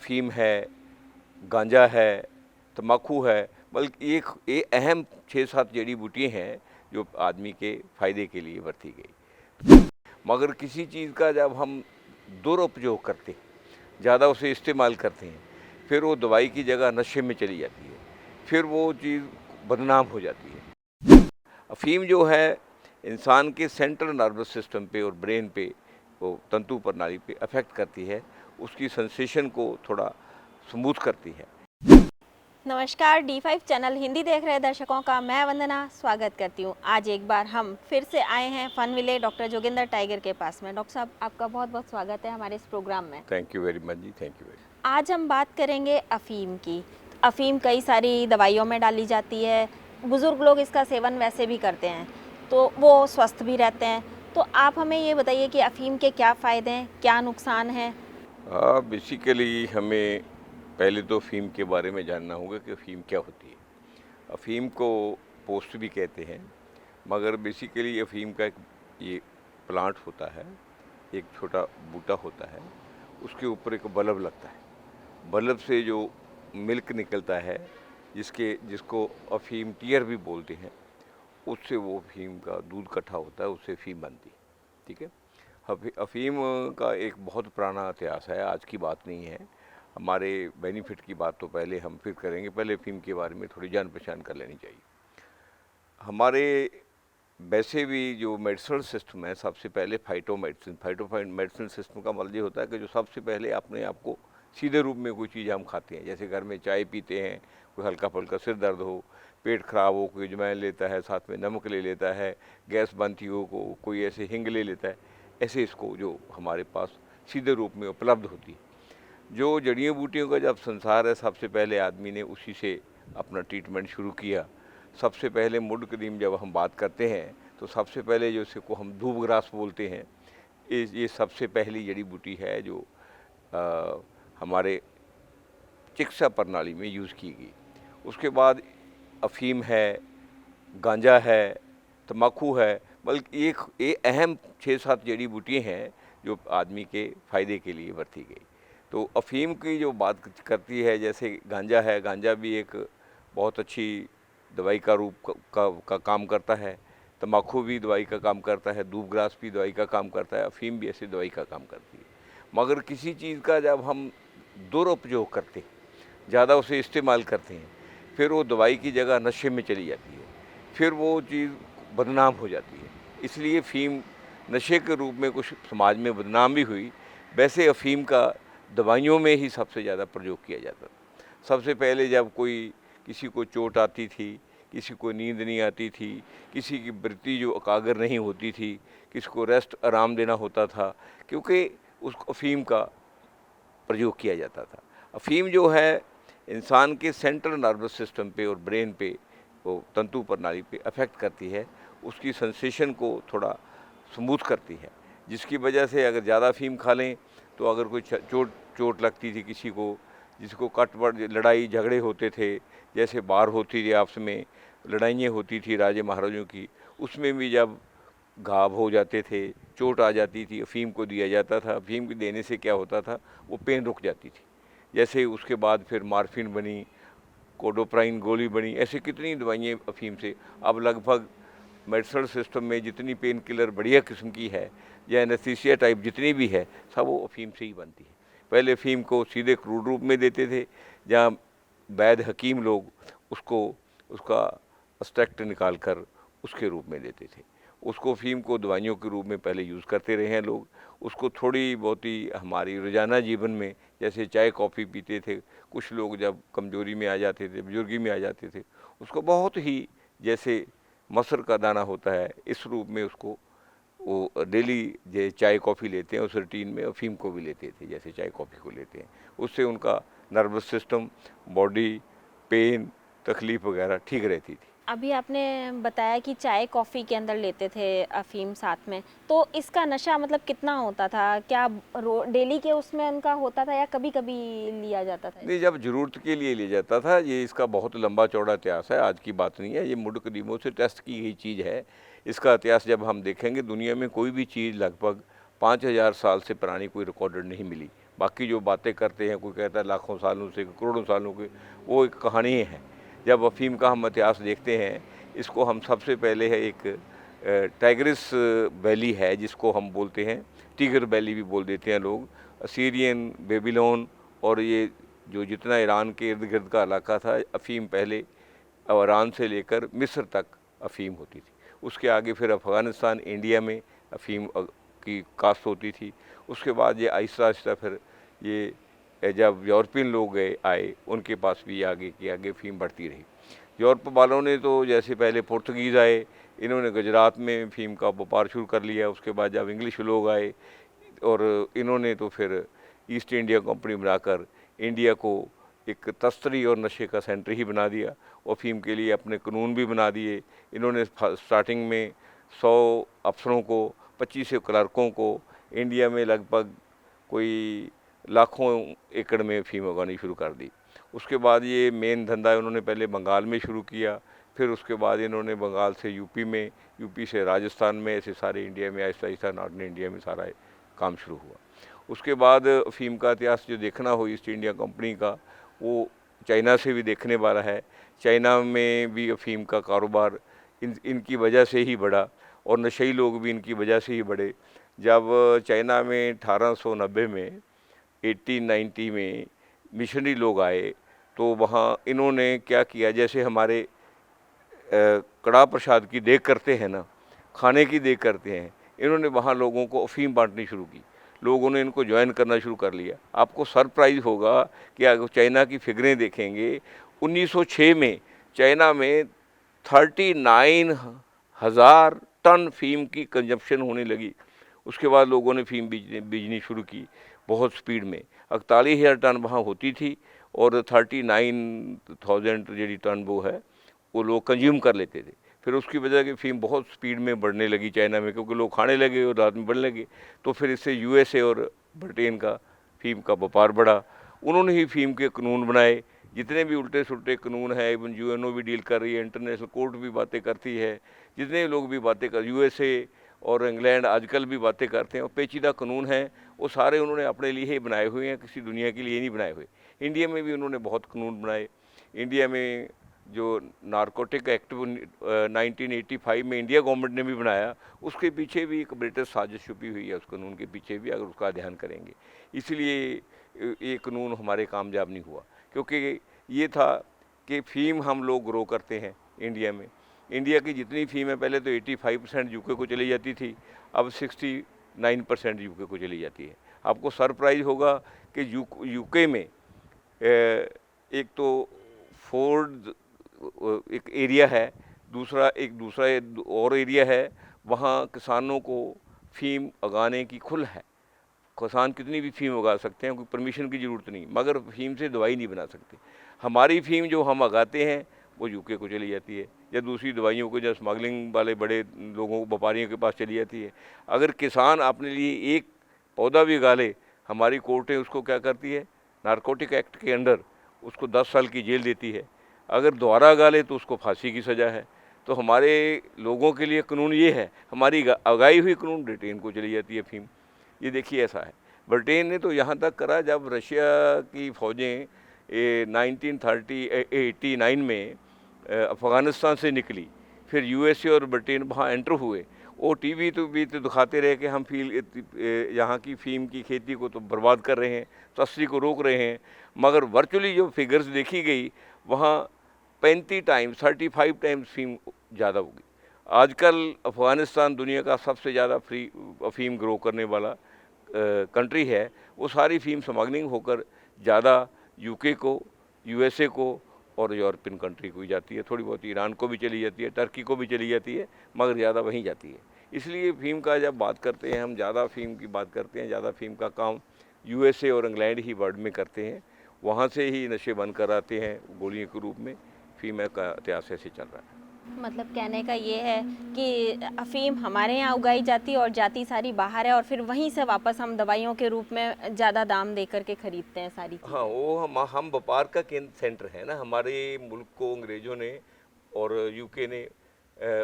अफ़ीम है, गांजा है, तम्बाकू है, बल्कि ये अहम 6-7 जड़ी बूटियाँ हैं जो आदमी के फ़ायदे के लिए बरती गई। मगर किसी चीज़ का जब हम दुरुपयोग करते हैं, ज़्यादा उसे इस्तेमाल करते हैं, फिर वो दवाई की जगह नशे में चली जाती है, फिर वो चीज़ बदनाम हो जाती है। अफ़ीम जो है इंसान के सेंट्रल नर्वस सिस्टम पे और ब्रेन पे, वो तंतु प्रणाली पे अफेक्ट करती है, उसकी सेंसेशन को थोड़ा स्मूथ करती है। नमस्कार, D5 चैनल हिंदी देख रहे दर्शकों का मैं वंदना स्वागत करती हूँ। आज एक बार हम फिर से आए हैं फन विले डॉक्टर जोगिंदर टाइगर के पास में। डॉक्टर साहब, आपका बहुत बहुत स्वागत है हमारे इस प्रोग्राम में। थैंक यू वेरी मच जी, थैंक यू वेरी। आज हम बात करेंगे अफ़ीम की। अफ़ीम कई सारी दवाइयों में डाली जाती है, बुज़ुर्ग लोग इसका सेवन वैसे भी करते हैं तो वो स्वस्थ भी रहते हैं। तो आप हमें ये बताइए कि अफ़ीम के क्या फ़ायदे हैं, क्या नुकसान हैं? बेसिकली हमें पहले तो अफ़ीम के बारे में जानना होगा कि अफ़ीम क्या होती है। अफ़ीम को पोस्ट भी कहते हैं, मगर बेसिकली अफ़ीम का एक ये प्लांट होता है, एक छोटा बूटा होता है, उसके ऊपर एक बल्ब लगता है। बल्ब से जो मिल्क निकलता है, जिसको अफ़ीम टीयर भी बोलते हैं, उससे वो अफ़ीम का दूध इकट्ठा होता है, उससे अफ़ीम बनती है। ठीक है। अफ़ीम का एक बहुत पुराना इतिहास है, आज की बात नहीं है। हमारे बेनिफिट की बात तो पहले हम फिर करेंगे, पहले अफ़ीम के बारे में थोड़ी जान पहचान कर लेनी चाहिए। हमारे वैसे भी जो मेडिसिनल सिस्टम है, सबसे पहले फाइटो मेडिसिन सिस्टम का मतलब ये होता है कि जो सबसे पहले अपने आप को सीधे रूप में कोई चीज़ हम खाते हैं, जैसे घर में चाय पीते हैं, कोई हल्का फुल्का सिर दर्द हो, पेट खराब हो, कोई अजवाइन लेता है, साथ में नमक ले लेता है, गैस बनती हो कोई ऐसे हिंग ले लेता है, ऐसे इसको जो हमारे पास सीधे रूप में उपलब्ध होती है। जो जड़ियों बूटियों का जब संसार है, सबसे पहले आदमी ने उसी से अपना ट्रीटमेंट शुरू किया। सबसे पहले मुड कदीम जब हम बात करते हैं तो सबसे पहले जो इसको हम धूप ग्रास बोलते हैं, ये सबसे पहली जड़ी बूटी है जो हमारे चिकित्सा प्रणाली में यूज़ की गई। उसके बाद अफ़ीम है, गांजा है, तम्बाकू है, बल्कि ये अहम 6-7 जड़ी बूटियाँ हैं जो आदमी के फ़ायदे के लिए बरती गई। तो अफ़ीम की जो बात करती है, जैसे गांजा है, गांजा भी एक बहुत अच्छी दवाई का रूप का काम करता है, तम्बाकू भी दवाई का काम करता है, धूप ग्रास भी दवाई का काम करता है, अफ़ीम भी ऐसी दवाई का काम करती है। मगर किसी चीज़ का जब हम दुरुपयोग करते हैं, ज़्यादा उसे इस्तेमाल करते हैं, फिर वो दवाई की जगह नशे में चली जाती है, फिर वो चीज़ बदनाम हो जाती है। इसलिए अफ़ीम नशे के रूप में कुछ समाज में बदनाम भी हुई। वैसे अफ़ीम का दवाइयों में ही सबसे ज़्यादा प्रयोग किया जाता था। सबसे पहले जब किसी को चोट आती थी, किसी को नींद नहीं आती थी, किसी की वृत्ति जो एकाग्र नहीं होती थी, किसी को रेस्ट आराम देना होता था, क्योंकि उस अफ़ीम का प्रयोग किया जाता था। अफ़ीम जो है इंसान के सेंट्रल नर्वस सिस्टम पे और ब्रेन पे, वो तंतु प्रणाली पे अफेक्ट करती है, उसकी सेंसेशन को थोड़ा स्मूथ करती है, जिसकी वजह से अगर ज़्यादा अफ़ीम खा लें तो अगर कोई चोट लगती थी किसी को, जिसको कट-वट लड़ाई झगड़े होते थे, जैसे बार होती थी आपस में, लड़ाइयाँ होती थी राजे महाराजों की, उसमें भी जब घाव हो जाते थे, चोट आ जाती थी, अफ़ीम को दिया जाता था। अफ़ीम को देने से क्या होता था, वो पेन रुक जाती थी। जैसे उसके बाद फिर मॉर्फिन बनी, कोडोप्राइन गोली बनी, ऐसे कितनी दवाइयाँ अफ़ीम से। अब लगभग मेडिसिनल सिस्टम में जितनी पेन किलर बढ़िया किस्म की है या एनेस्थीसिया टाइप जितनी भी है, सब वो अफ़ीम से ही बनती है। पहले अफ़ीम को सीधे क्रूड रूप में देते थे, जहाँ वैद्य हकीम लोग उसका एक्सट्रैक्ट निकाल कर उसके रूप में देते थे। उसको अफ़ीम को दवाइयों के रूप में पहले यूज़ करते रहे हैं लोग। उसको थोड़ी बहुत ही हमारी रोज़ाना जीवन में, जैसे चाय कॉफ़ी पीते थे, कुछ लोग जब कमज़ोरी में आ जाते थे, बुजुर्गी में आ जाते थे, उसको बहुत ही जैसे मसर का दाना होता है, इस रूप में उसको वो डेली जो चाय कॉफ़ी लेते हैं उस रूटीन में अफ़ीम को भी लेते थे, जैसे चाय कॉफ़ी को लेते हैं। उससे उनका नर्वस सिस्टम, बॉडी, पेन, तकलीफ़ वगैरह ठीक रहती थी। अभी आपने बताया कि चाय कॉफ़ी के अंदर लेते थे अफ़ीम साथ में, तो इसका नशा मतलब कितना होता था? क्या डेली के उसमें उनका होता था या कभी-कभी लिया जाता था नहीं, इसको? जब ज़रूरत के लिए लिया जाता था। ये इसका बहुत लंबा चौड़ा इतिहास है, आज की बात नहीं है। ये मुल्क कदीमों से टेस्ट की गई चीज़ है। इसका इतिहास जब हम देखेंगे, दुनिया में कोई भी चीज़ लगभग 5000 साल से पुरानी कोई रिकॉर्डेड नहीं मिली। बाकी जो बातें करते हैं, कोई कहता है लाखों सालों से, करोड़ों सालों के, वो एक कहानी है। जब अफ़ीम का हम इतिहास देखते हैं, इसको हम सबसे पहले है एक टाइग्रिस वैली है जिसको हम बोलते हैं, टीगर वैली भी बोल देते हैं लोग। सीरियन, बेबीलोन और ये जो जितना ईरान के इर्द गिर्द का इलाका था, अफ़ीम पहले ईरान से लेकर मिस्र तक अफ़ीम होती थी। उसके आगे फिर अफ़गानिस्तान, इंडिया में अफ़ीम की काश्त होती थी। उसके बाद ये आहिस्ता आहिस्ता फिर ये जब यूरोपियन लोग आए उनके पास भी आगे की आगे अफ़ीम बढ़ती रही। यूरोप वालों ने तो जैसे पहले पुर्तगीज़ आए, इन्होंने गुजरात में अफ़ीम का व्यापार शुरू कर लिया। उसके बाद जब इंग्लिश लोग आए और इन्होंने तो फिर ईस्ट इंडिया कंपनी बनाकर इंडिया को एक तस्करी और नशे का सेंटर ही बना दिया। अफ़ीम के लिए अपने कानून भी बना दिए। इन्होंने स्टार्टिंग में 100 अफसरों को, 25 क्लर्कों को, इंडिया में लगभग कोई लाखों एकड़ में अफ़ीम उगानी शुरू कर दी। उसके बाद ये मेन धंधा उन्होंने पहले बंगाल में शुरू किया, फिर उसके बाद इन्होंने बंगाल से यूपी में, यूपी से राजस्थान में, ऐसे सारे इंडिया में आहिस्ता आहिस्ता नॉर्दर्न इंडिया में सारा काम शुरू हुआ। उसके बाद अफ़ीम का इतिहास जो देखना हो ईस्ट इंडिया कंपनी का, वो चाइना से भी देखने वाला है। चाइना में भी अफ़ीम का कारोबार इनकी वजह से ही बढ़ा और नशेई लोग भी इनकी वजह से ही बढ़े। जब चाइना में 1890 में 1890 में मिशनरी लोग आए तो वहाँ इन्होंने क्या किया, जैसे हमारे कड़ाह प्रसाद की देख करते हैं ना, खाने की देख करते हैं, इन्होंने वहाँ लोगों को अफ़ीम बांटनी शुरू की। लोगों ने इनको ज्वाइन करना शुरू कर लिया। आपको सरप्राइज़ होगा कि अगर चाइना की फिगरें देखेंगे, 1906 में चाइना में 39,000 टन फ़ीम की कंजप्शन होने लगी। उसके बाद लोगों ने फ़ीम बीजनी शुरू की बहुत स्पीड में। 41,000 टन वहाँ होती थी और 39,000 जी टन वो है वो लोग कंज्यूम कर लेते थे। फिर उसकी वजह कि फ़ीम बहुत स्पीड में बढ़ने लगी चाइना में, क्योंकि लोग खाने लगे और रात में बढ़ने लगे। तो फिर इससे यूएसए और ब्रिटेन का फ़ीम का व्यापार बढ़ा। उन्होंने ही फ़ीम के कानून बनाए। जितने भी उल्टे सुल्टे कानून है, इवन यूएनओ भी डील कर रही है, इंटरनेशनल कोर्ट भी बातें करती है, जितने लोग भी बातें कर, यूएसए और इंग्लैंड आजकल भी बातें करते हैं, और पेचीदा कानून हैं वो सारे उन्होंने अपने लिए ही बनाए हुए हैं, किसी दुनिया के लिए नहीं बनाए हुए। इंडिया में भी उन्होंने बहुत कानून बनाए। इंडिया में जो नारकोटिक एक्ट 1985 में इंडिया गवर्नमेंट ने भी बनाया, उसके पीछे भी एक ब्रिटिश साजिश छुपी हुई है, उस कानून के पीछे भी, अगर उसका ध्यान करेंगे। इसलिए ये कानून हमारे कामयाब नहीं हुआ, क्योंकि ये था कि फ़ीम हम लोग ग्रो करते हैं इंडिया में। इंडिया की जितनी फ़ीम है, पहले तो 85% यूके को चली जाती थी, अब 69% यूके को चली जाती है। आपको सरप्राइज़ होगा कि यूके में एक तो फोर्ड एक एरिया है, दूसरा और एरिया है, वहाँ किसानों को फ़ीम उगाने की खुल है। किसान कितनी भी फ़ीम उगा सकते हैं, कोई परमिशन की ज़रूरत नहीं, मगर फ़ीम से दवाई नहीं बना सकते। हमारी फ़ीम जो हम उगाते हैं वो यूके को चली जाती है, या दूसरी दवाइयों को जो स्मगलिंग वाले बड़े लोगों व्यापारियों के पास चली जाती है। अगर किसान अपने लिए एक पौधा भी उगा ले, हमारी कोर्टें उसको क्या करती है, नारकोटिक एक्ट के अंडर उसको 10 साल की जेल देती है। अगर दोबारा उगा ले तो उसको फांसी की सज़ा है। तो हमारे लोगों के लिए कानून ये है, हमारी उगाई हुई कानून ब्रिटेन को चली जाती है फ़ीम। ये देखिए ऐसा है। ब्रिटेन ने तो यहाँ तक करा, जब रशिया की फ़ौजें 1989 में अफ़गानिस्तान से निकली, फिर यूएसए और ब्रिटेन वहाँ एंटर हुए, वो टीवी तो भी तो दिखाते रहे कि हम यहाँ की फ़ीम की खेती को तो बर्बाद कर रहे हैं, तस्करी को रोक रहे हैं, मगर वर्चुअली जो फिगर्स देखी गई वहाँ 35 टाइम्स फ़ीम ज़्यादा होगी। आजकल अफ़गानिस्तान दुनिया का सबसे ज़्यादा फ़ीम ग्रो करने वाला कंट्री है। वो सारी फ़ीम स्मगलिंग होकर ज़्यादा यूके को, यूएसए को और यूरोपियन कंट्री को ही जाती है। थोड़ी बहुत ईरान को भी चली जाती है, टर्की को भी चली जाती है, मगर ज़्यादा वहीं जाती है। इसलिए फ़ीम का जब बात करते हैं हम, ज़्यादा फ़ीम की बात करते हैं, ज़्यादा फ़ीम का काम यूएसए और इंग्लैंड ही वर्ल्ड में करते हैं। वहाँ से ही नशे बंद कराते हैं गोलियों के रूप में। फ़ीम का इतिहास ऐसे चल रहा है। मतलब कहने का ये है कि अफ़ीम हमारे यहाँ उगाई जाती है और जाती सारी बाहर है, और फिर वहीं से वापस हम दवाइयों के रूप में ज़्यादा दाम दे करके ख़रीदते हैं सारी चीज़ें। हाँ, वो हम व्यापार का केंद्र सेंटर है ना। हमारे मुल्क को अंग्रेज़ों ने और यूके ने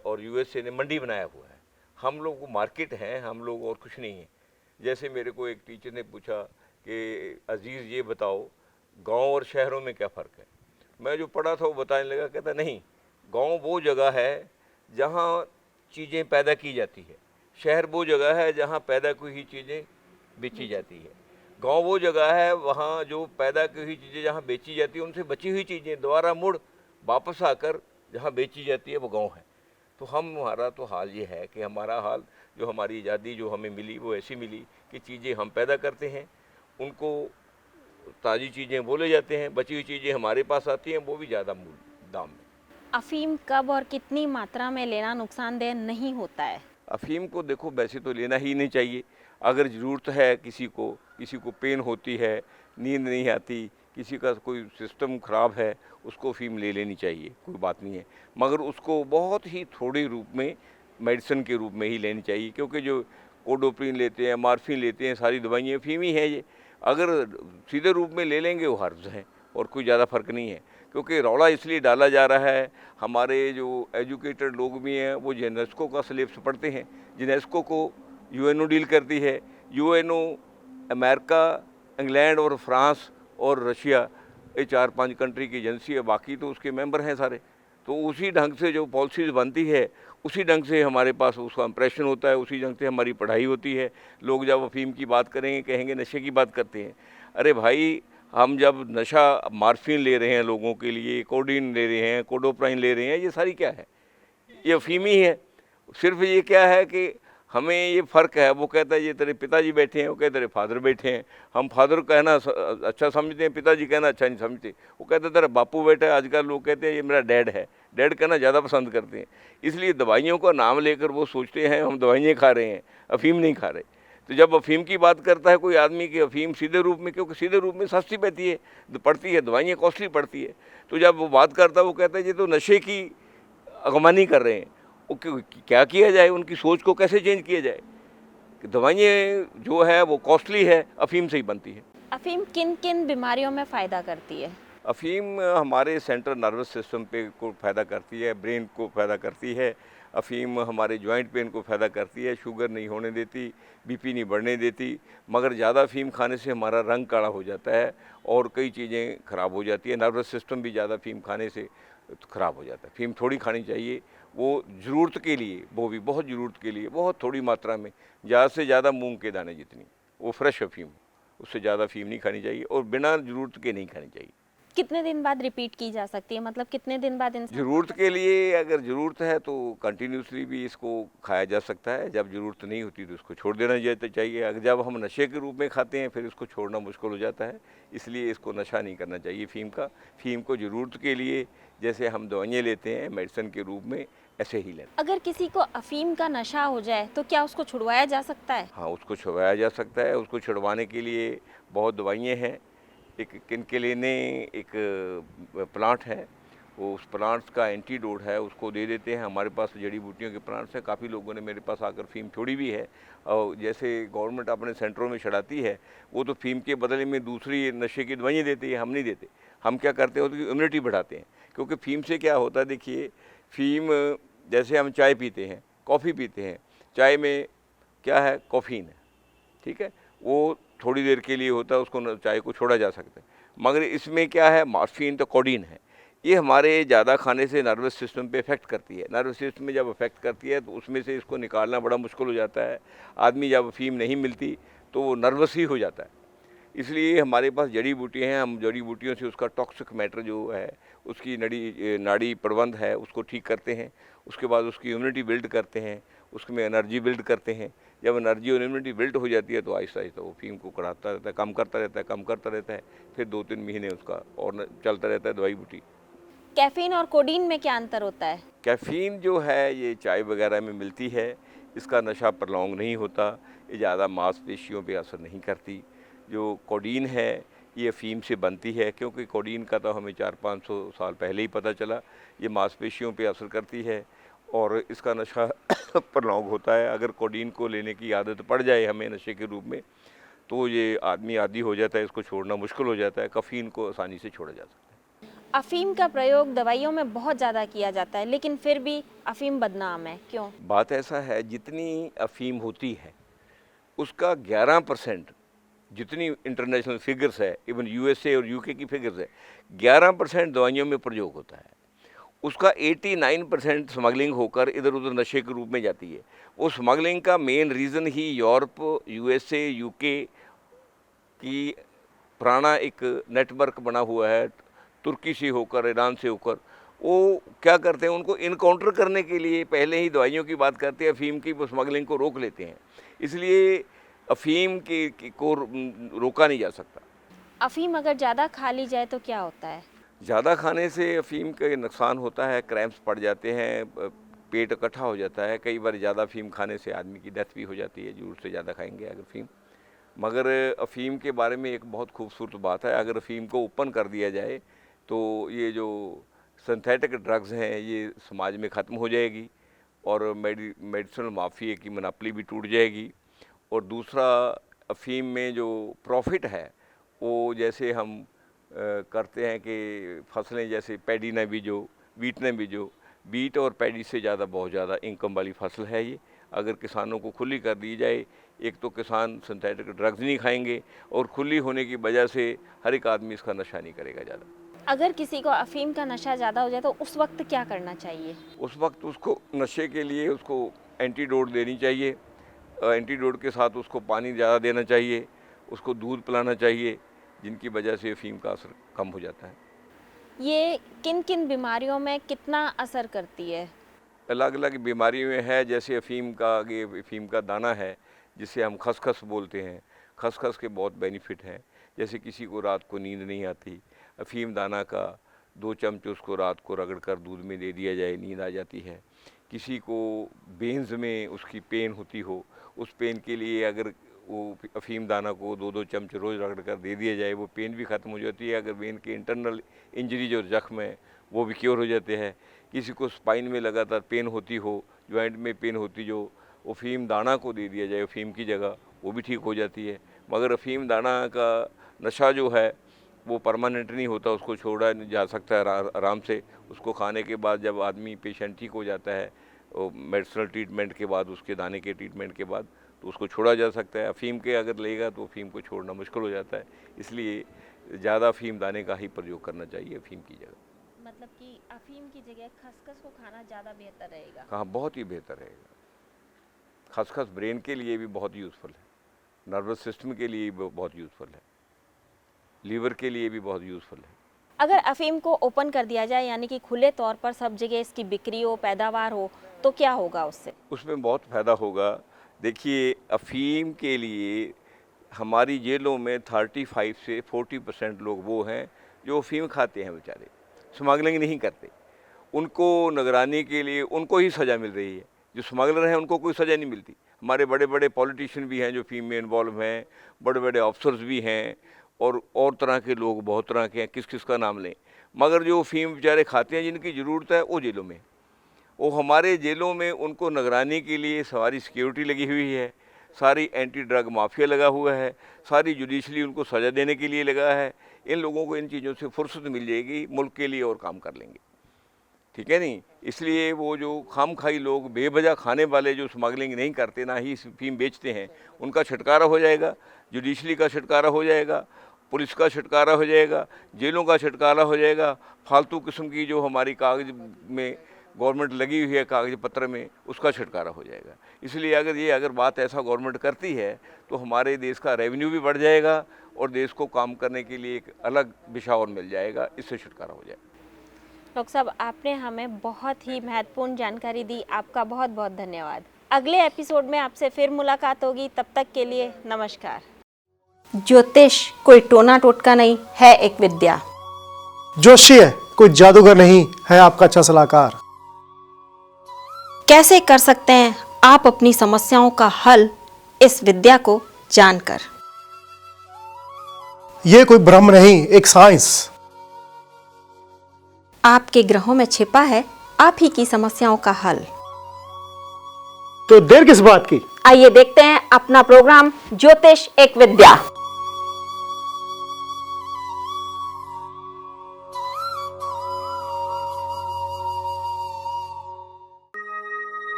और यूएसए ने मंडी बनाया हुआ है। हम लोग मार्केट हैं, हम लोग और कुछ नहीं है। जैसे मेरे को एक टीचर ने पूछा कि अजीज़ ये बताओ गांव और शहरों में क्या फ़र्क है। मैं जो पढ़ा था वो बताने लगा, कहता नहीं, गांव वो जगह है जहां चीज़ें पैदा की जाती है, शहर वो जगह है जहां पैदा की हुई चीज़ें बेची जाती है। गांव वो जगह है वहाँ जो पैदा की हुई चीज़ें जहाँ बेची जाती है, उनसे बची हुई चीज़ें दोबारा मुड़ वापस आकर जहाँ बेची जाती है वो गांव है। तो हमारा तो हाल ये है कि हमारा हाल, जो हमारी आज़ादी जो हमें मिली वो ऐसी मिली कि चीज़ें हम पैदा करते हैं, उनको ताज़ी चीज़ें बोले जाते हैं, बची हुई चीज़ें हमारे पास आती हैं, वो भी ज़्यादा मूल दाम में। अफीम कब और कितनी मात्रा में लेना नुकसानदेह नहीं होता है? अफ़ीम को देखो वैसे तो लेना ही नहीं चाहिए। अगर ज़रूरत है किसी को पेन होती है, नींद नहीं आती, किसी का कोई सिस्टम ख़राब है, उसको अफ़ीम ले लेनी चाहिए, कोई बात नहीं है। मगर उसको बहुत ही थोड़े रूप में मेडिसिन के रूप में ही लेनी चाहिए, क्योंकि जो कोडोप्रीन लेते हैं, मॉर्फिन लेते हैं, सारी दवाइयाँ अफ़ीम ही है ये। अगर सीधे रूप में ले लेंगे वो हर्ज है और कोई ज़्यादा फ़र्क नहीं है। क्योंकि रौला इसलिए डाला जा रहा है, हमारे जो एजुकेटेड लोग भी हैं वो यूनेस्को का सिलेबस पढ़ते हैं। यूनेस्को को यूएनओ डील करती है। यूएनओ अमेरिका, इंग्लैंड और फ्रांस और रशिया, ये 4-5 कंट्री की एजेंसी है, बाकी तो उसके मेंबर हैं सारे। तो उसी ढंग से जो पॉलिसीज़ बनती है, उसी ढंग से हमारे पास उसका इम्प्रेशन होता है, उसी ढंग से हमारी पढ़ाई होती है। लोग जब अफ़ीम की बात करेंगे कहेंगे नशे की बात करते हैं। अरे भाई, हम जब नशा मॉर्फिन ले रहे हैं लोगों के लिए, कोडीन ले रहे हैं, कोडोप्राइन ले रहे हैं, ये सारी क्या है? ये अफ़ीम ही है। सिर्फ ये क्या है कि हमें ये फ़र्क है, वो कहता है ये तेरे पिताजी बैठे हैं, वो कहते तेरे फादर बैठे हैं। हम फादर कहना अच्छा समझते हैं, पिताजी कहना अच्छा नहीं समझते। वो कहते तेरा बापू बैठा है, आजकल लोग कहते हैं ये मेरा डैड है, डैड कहना ज़्यादा पसंद करते हैं। इसलिए दवाइयों का नाम लेकर वो सोचते हैं हम दवाइयाँ खा रहे हैं, अफ़ीम नहीं खा रहे। तो जब अफ़ीम की बात करता है कोई आदमी कि अफ़ीम सीधे रूप में, क्योंकि सीधे रूप में सस्ती पड़ती है, दवाइयाँ कॉस्टली पड़ती है, तो जब वो बात करता है वो कहता है ये तो नशे की अगवानी कर रहे हैं। वो क्या किया जाए, उनकी सोच को कैसे चेंज किया जाए कि दवाइयाँ जो है वो कॉस्टली है, अफ़ीम से ही बनती है। अफीम किन किन बीमारियों में फ़ायदा करती है? अफ़ीम हमारे सेंट्रल नर्वस सिस्टम पे को फ़ायदा करती है, ब्रेन को फ़ायदा करती है। अफ़ीम हमारे जॉइंट पेन को फ़ायदा करती है, शुगर नहीं होने देती, बीपी नहीं बढ़ने देती। मगर ज़्यादा अफ़ीम खाने से हमारा रंग काला हो जाता है और कई चीज़ें ख़राब हो जाती है। नर्वस सिस्टम भी ज़्यादा अफ़ीम खाने से ख़राब हो जाता है। अफ़ीम थोड़ी खानी चाहिए, वो ज़रूरत के लिए, वो भी बहुत ज़रूरत के लिए, बहुत थोड़ी मात्रा में, ज़्यादा से ज़्यादा मूँग के दाने जितनी, वो फ्रेश अफ़ीम, उससे ज़्यादा अफ़ीम नहीं खानी चाहिए और बिना ज़रूरत के नहीं खानी चाहिए। कितने दिन बाद रिपीट की जा सकती है, मतलब कितने दिन बाद इंसान? ज़रूरत के लिए अगर ज़रूरत है तो कंटिन्यूसली भी इसको खाया जा सकता है। जब ज़रूरत नहीं होती तो इसको छोड़ देना चाहिए। अगर जब हम नशे के रूप में खाते हैं फिर इसको छोड़ना मुश्किल हो जाता है, इसलिए इसको नशा नहीं करना चाहिए फ़ीम का। फ़ीम को ज़रूरत के लिए, जैसे हम दवाइयाँ लेते हैं मेडिसिन के रूप में, ऐसे ही लेना। अगर किसी को अफीम का नशा हो जाए तो क्या उसको छुड़वाया जा सकता है? हाँ, उसको छुड़वाया जा सकता है। उसको छुड़वाने के लिए बहुत दवाइयाँ हैं। एक किनकेलेने एक प्लांट है, वो उस प्लांट्स का एंटीडोट है, उसको दे देते हैं। हमारे पास जड़ी बूटियों के प्लांट्स हैं, काफ़ी लोगों ने मेरे पास आकर फ़ीम छोड़ी भी है। और जैसे गवर्नमेंट अपने सेंटरों में छड़ाती है, वो तो फ़ीम के बदले में दूसरी नशे की दवाइयाँ देती है, हम नहीं देते। हम क्या करते हैं, उसकी इम्यूनिटी बढ़ाते हैं। क्योंकि फ़ीम से क्या होता है, देखिए फ़ीम, जैसे हम चाय पीते हैं, कॉफ़ी पीते हैं, चाय में क्या है, कैफ़ीन है, ठीक है, वो थोड़ी देर के लिए होता है, उसको चाय को छोड़ा जा सकता है। मगर इसमें क्या है, मॉर्फिन तो कोडीन है, ये हमारे ज़्यादा खाने से नर्वस सिस्टम पे इफ़ेक्ट करती है। नर्वस सिस्टम में जब इफ़ेक्ट करती है तो उसमें से इसको निकालना बड़ा मुश्किल हो जाता है। आदमी जब अफ़ीम नहीं मिलती तो वो नर्वस ही हो जाता है। इसलिए हमारे पास जड़ी बूटियाँ हैं, हम जड़ी बूटियों से उसका टॉक्सिक मैटर जो है, उसकी नाड़ी प्रबंध है, उसको ठीक करते हैं। उसके बाद उसकी इम्यूनिटी बिल्ड करते हैं, उसमें एनर्जी बिल्ड करते हैं। जब एनर्जी और इम्यूनिटी बिल्ड हो जाती है तो आहिस्ता आहिस्ता वो फ़ीम को कढ़ाता रहता है, कम करता रहता है, कम करता रहता है। फिर 2-3 महीने उसका और चलता रहता है दवाई बूटी। कैफीन और कोडीन में क्या अंतर होता है? कैफ़ीन जो है ये चाय वगैरह में मिलती है, इसका नशा प्रलॉन्ग नहीं होता, ये ज़्यादा मांसपेशियों पे असर नहीं करती। जो कोडीन है ये अफ़ीम से बनती है, क्योंकि कोडीन का तो हमें 400-500 साल पहले ही पता चला, ये मांसपेशियों पे असर करती है और इसका नशा प्रलॉन्ग होता है। अगर कोडीन को लेने की आदत पड़ जाए हमें नशे के रूप में, तो ये आदमी आदी हो जाता है, इसको छोड़ना मुश्किल हो जाता है। कैफ़ीन को आसानी से छोड़ा जा सकता है। अफीम का प्रयोग दवाइयों में बहुत ज़्यादा किया जाता है, लेकिन फिर भी अफीम बदनाम है, क्यों? बात ऐसा है, जितनी अफ़ीम होती है उसका 11% जितनी इंटरनेशनल फिगर्स है, इवन यूएसए और यूके की फिगर्स है, 11% दवाइयों में प्रयोग होता है। उसका 89% स्मगलिंग होकर इधर उधर नशे के रूप में जाती है। वो स्मगलिंग का मेन रीज़न ही यूरोप, यूएसए, यूके की पुराना एक नेटवर्क बना हुआ है, तुर्की से होकर, ईरान से होकर। वो क्या करते हैं, उनको इनकाउंटर करने के लिए पहले ही दवाइयों की बात करते हैं, अफीम की स्मगलिंग को रोक लेते हैं। इसलिए अफीम को रोका नहीं जा सकता। अफीम अगर ज़्यादा खा ली जाए तो क्या होता है? ज़्यादा खाने से अफीम का नुकसान होता है, क्रैम्प्स पड़ जाते हैं, पेट इकट्ठा हो जाता है। कई बार ज़्यादा अफीम खाने से आदमी की डेथ भी हो जाती है, ज़रूरत से ज़्यादा खाएंगे अगर अफीम। मगर अफीम के बारे में एक बहुत खूबसूरत बात है, अगर अफीम को ओपन कर दिया जाए तो ये जो सिंथेटिक ड्रग्स हैं ये समाज में ख़त्म हो जाएगी और मेडिसिनल माफिया की मोनोपोली भी टूट जाएगी। और दूसरा, अफीम में जो प्रॉफिट है वो जैसे हम करते हैं कि फसलें जैसे पैडी न बीजो, वीट न बीजो, बीट और पैडी से ज़्यादा बहुत ज़्यादा इनकम वाली फसल है ये। अगर किसानों को खुली कर दी जाए, एक तो किसान सिंथेटिक ड्रग्स नहीं खाएंगे और खुली होने की वजह से हर एक आदमी इसका नशा नहीं करेगा ज़्यादा। अगर किसी को अफीम का नशा ज़्यादा हो जाए तो उस वक्त क्या करना चाहिए? उस वक्त उसको नशे के लिए उसको एंटीडोट देनी चाहिए। एंटीडोट के साथ उसको पानी ज़्यादा देना चाहिए, उसको दूध पिलाना चाहिए, जिनकी वजह से अफीम का असर कम हो जाता है। ये किन किन बीमारियों में कितना असर करती है? अलग अलग बीमारियों में है, जैसे अफीम का, ये अफीम का दाना है जिसे हम खसखस बोलते हैं। खसखस के बहुत बेनिफिट हैं। जैसे किसी को रात को नींद नहीं आती, अफीम दाना का 2 चम्मच उसको रात को रगड़ कर दूध में दे दिया जाए, नींद आ जाती है। किसी को बेन्स में उसकी पेन होती हो, उस पेन के लिए अगर वो अफीम दाना को 2-2 चम्मच रोज़ रगड़ कर दे दिया जाए, वो पेन भी ख़त्म हो जाती है। अगर वेन के इंटरनल इंजरी जो जख्म है वो भी क्योर हो जाते हैं। किसी को स्पाइन में लगातार पेन होती हो, जॉइंट में पेन होती, जो अफीम दाना को दे दिया जाए अफीम की जगह, वो भी ठीक हो जाती है। मगर अफीम दाना का नशा जो है वो परमानेंट नहीं होता, उसको छोड़ा नहीं जा सकता है आराम से। उसको खाने के बाद जब आदमी पेशेंट ठीक हो जाता है मेडिसिनल ट्रीटमेंट के बाद, उसके दाने के ट्रीटमेंट के बाद, तो उसको छोड़ा जा सकता है। अफीम के अगर लेगा तो अफीम को छोड़ना मुश्किल हो जाता है। इसलिए ज़्यादा अफीम दाने का ही प्रयोग करना चाहिए अफीम की जगह। मतलब कि अफीम की जगह खसखस को खाना ज़्यादा बेहतर रहेगा? कहाँ, बहुत ही बेहतर रहेगा। खसखस ब्रेन के लिए भी बहुत यूज़फुल है, नर्वस सिस्टम के लिए भी बहुत यूज़फुल है, लीवर के लिए भी बहुत यूज़फुल है। अगर अफीम को ओपन कर दिया जाए, यानी कि खुले तौर पर सब जगह इसकी बिक्री हो, पैदावार हो, तो क्या होगा उससे? उसमें बहुत फ़ायदा होगा। देखिए, अफीम के लिए हमारी जेलों में 35 से 40% लोग वो हैं जो अफीम खाते हैं, बेचारे स्मगलिंग नहीं करते। उनको निगरानी के लिए उनको ही सज़ा मिल रही है। जो स्मगलर हैं उनको कोई सज़ा नहीं मिलती। हमारे बड़े बड़े पॉलिटिशियन भी हैं जो अफीम में इन्वॉल्व हैं, बड़े बड़े ऑफिसर्स भी हैं और तरह के लोग, बहुत तरह के हैं, किस किस का नाम लें। मगर जो अफीम बेचारे खाते हैं, जिनकी ज़रूरत है, वो जेलों में। वो हमारे जेलों में उनको निगरानी के लिए सारी सिक्योरिटी लगी हुई है, सारी एंटी ड्रग माफिया लगा हुआ है, सारी जुडिशली उनको सज़ा देने के लिए लगा है। इन लोगों को इन चीज़ों से फुर्सत मिल जाएगी, मुल्क के लिए और काम कर लेंगे, ठीक है नहीं। इसलिए वो जो खामखाई लोग, बेवजह खाने वाले, जो स्मगलिंग नहीं करते, ना ही अफीम बेचते हैं, उनका छुटकारा हो जाएगा, जुडिशली का छुटकारा हो जाएगा, पुलिस का छुटकारा हो जाएगा, जेलों का छुटकारा हो जाएगा। फालतू किस्म की जो हमारी कागज़ में गवर्नमेंट लगी हुई है, कागज पत्र में, उसका छुटकारा हो जाएगा। इसलिए अगर बात ऐसा गवर्नमेंट करती है तो हमारे देश का रेवेन्यू भी बढ़ जाएगा और देश को काम करने के लिए एक अलग दिशा और मिल जाएगा, इससे छुटकारा हो जाएगा। डॉक्टर साहब, आपने हमें बहुत ही महत्वपूर्ण जानकारी दी, आपका बहुत बहुत धन्यवाद। अगले एपिसोड में आपसे फिर मुलाकात होगी, तब तक के लिए नमस्कार। ज्योतिष कोई टोना टोटका नहीं है, एक विद्या। जोशी कोई जादूगर नहीं है, आपका अच्छा सलाहकार। कैसे कर सकते हैं आप अपनी समस्याओं का हल इस विद्या को जानकर? यह कोई भ्रम नहीं, एक साइंस। आपके ग्रहों में छिपा है आप ही की समस्याओं का हल। तो देर किस बात की? आइए देखते हैं अपना प्रोग्राम ज्योतिष एक विद्या।